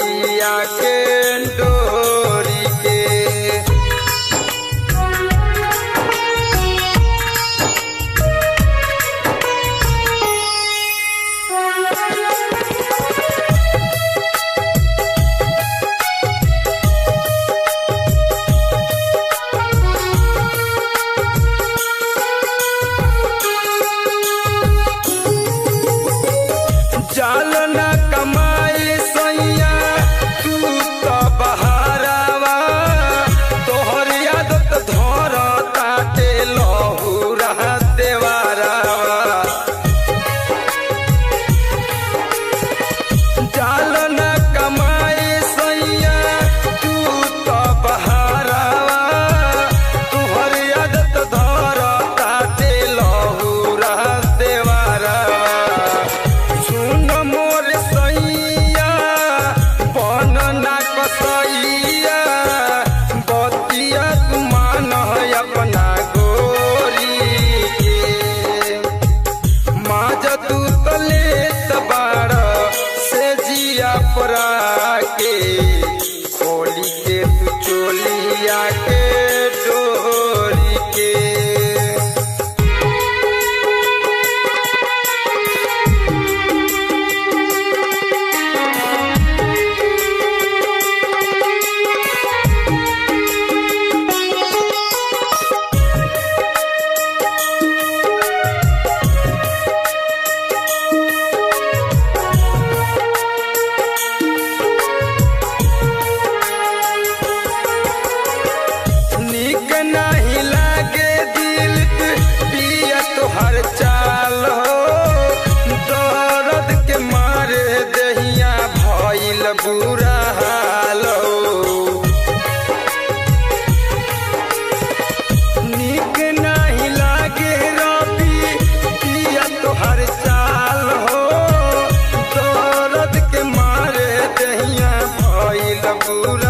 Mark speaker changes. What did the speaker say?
Speaker 1: चोलिया के डोरी के। जाल न कमाई सैया तू तो बहारावा, तोहर आदत धर ताटे लहुरा देवारावा। जाल न कमाई सैया तू तो बहारावा, तोहर आदत धर ताटे लहुरा देवारावा। सुन मोर सैया बन ना कसैया, बतिया तू मान अपना गोरी के। माज तू तलेत बाड़ से जिया परा के, खोली के तू चोलिया के डोरी के। नीक नहीं लागे दिल पिया तोहर चाल हो, दर्द के मारे दहिया भइल बुरा हाल हो। नीक नहीं लागे रवि पिया तोहर चाल हो, दर्द के मारे दहिया भइल बुरा